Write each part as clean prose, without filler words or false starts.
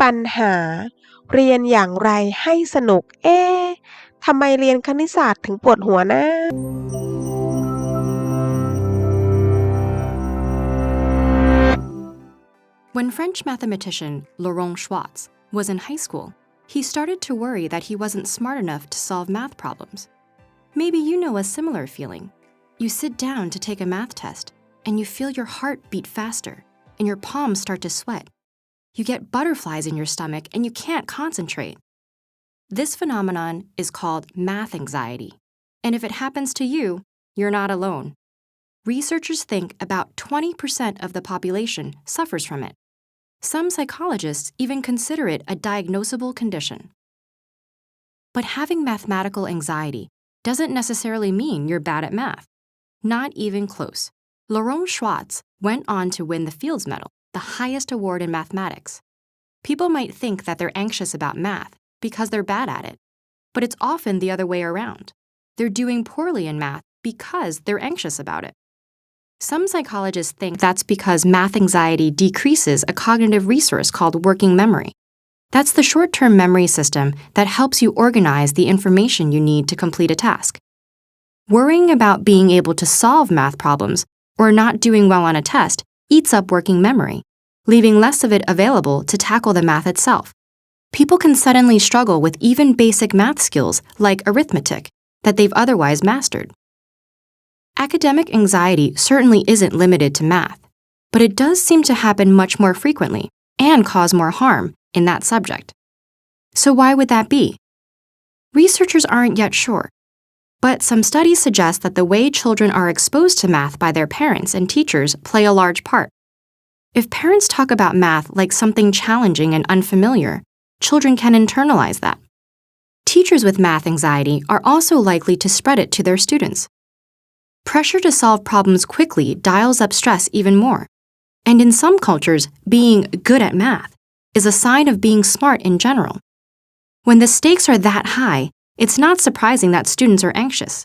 ปัญหาเรียนอย่างไรให้สนุกทำไมเรียนคณิตศาสตร์ถึงปวดหัวนะ When French mathematician Laurent Schwartz was in high school, he started to worry that he wasn't smart enough to solve math problems. Maybe you know a similar feeling. You sit down to take a math test, and you feel your heart beat faster, and your palms start to sweat. You get butterflies in your stomach, and you can't concentrate. This phenomenon is called math anxiety, and if it happens to you, you're not alone. Researchers think about 20% of the population suffers from it. Some psychologists even consider it a diagnosable condition. But having mathematical anxiety doesn't necessarily mean you're bad at math. Not even close. Laurent Schwartz went on to win the Fields Medal, the highest award in mathematics. People might think that they're anxious about math because they're bad at it, but it's often the other way around. They're doing poorly in math because they're anxious about it. Some psychologists think that's because math anxiety decreases a cognitive resource called working memory. That's the short-term memory system that helps you organize the information you need to complete a task. Worrying about being able to solve math problems or not doing well on a test eats up working memory, leaving less of it available to tackle the math itself. People can suddenly struggle with even basic math skills like arithmetic that they've otherwise mastered. Academic anxiety certainly isn't limited to math, but it does seem to happen much more frequently and cause more harm in that subject. So why would that be? Researchers aren't yet sure, but some studies suggest that the way children are exposed to math by their parents and teachers play a large part. If parents talk about math like something challenging and unfamiliar, children can internalize that. Teachers with math anxiety are also likely to spread it to their students. Pressure to solve problems quickly dials up stress even more. And in some cultures, being good at math is a sign of being smart in general. When the stakes are that high, it's not surprising that students are anxious.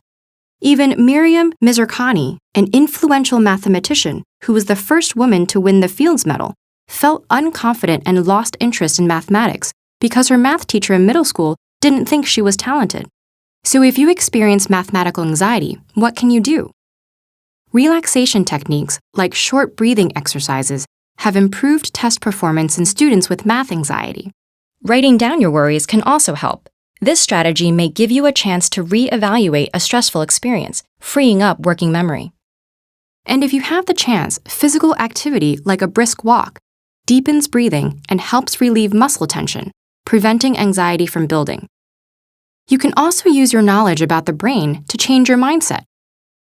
Even Miriam Mizrakhani, an influential mathematician who was the first woman to win the Fields Medal, felt unconfident and lost interest in mathematics because her math teacher in middle school didn't think she was talented. So if you experience mathematical anxiety, what can you do? Relaxation techniques like short breathing exercises have improved test performance in students with math anxiety. Writing down your worries can also help. This strategy may give you a chance to re-evaluate a stressful experience, freeing up working memory. And if you have the chance, physical activity like a brisk walk deepens breathing and helps relieve muscle tension, preventing anxiety from building. You can also use your knowledge about the brain to change your mindset.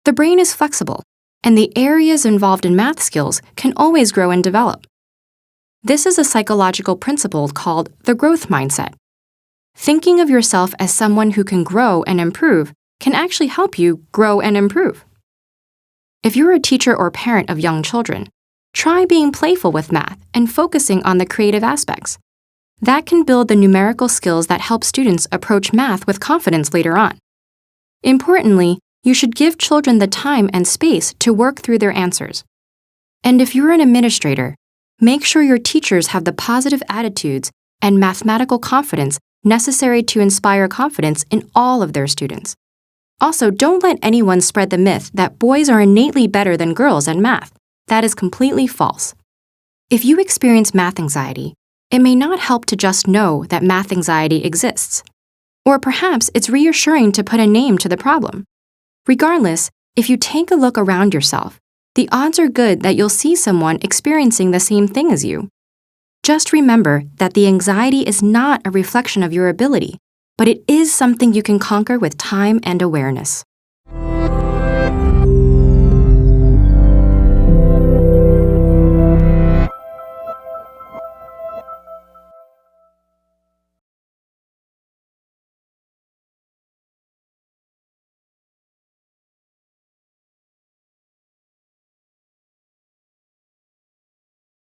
The brain is flexible, and the areas involved in math skills can always grow and develop. This is a psychological principle called the growth mindset. Thinking of yourself as someone who can grow and improve can actually help you grow and improve. If you're a teacher or parent of young children, try being playful with math and focusing on the creative aspects. That can build the numerical skills that help students approach math with confidence later on. Importantly, you should give children the time and space to work through their answers. And if you're an administrator, make sure your teachers have the positive attitudes and mathematical confidence necessary to inspire confidence in all of their students. Also, don't let anyone spread the myth that boys are innately better than girls at math. That is completely false. If you experience math anxiety, it may not help to just know that math anxiety exists. Or perhaps it's reassuring to put a name to the problem. Regardless, if you take a look around yourself, the odds are good that you'll see someone experiencing the same thing as you. Just remember that the anxiety is not a reflection of your ability, but it is something you can conquer with time and awareness.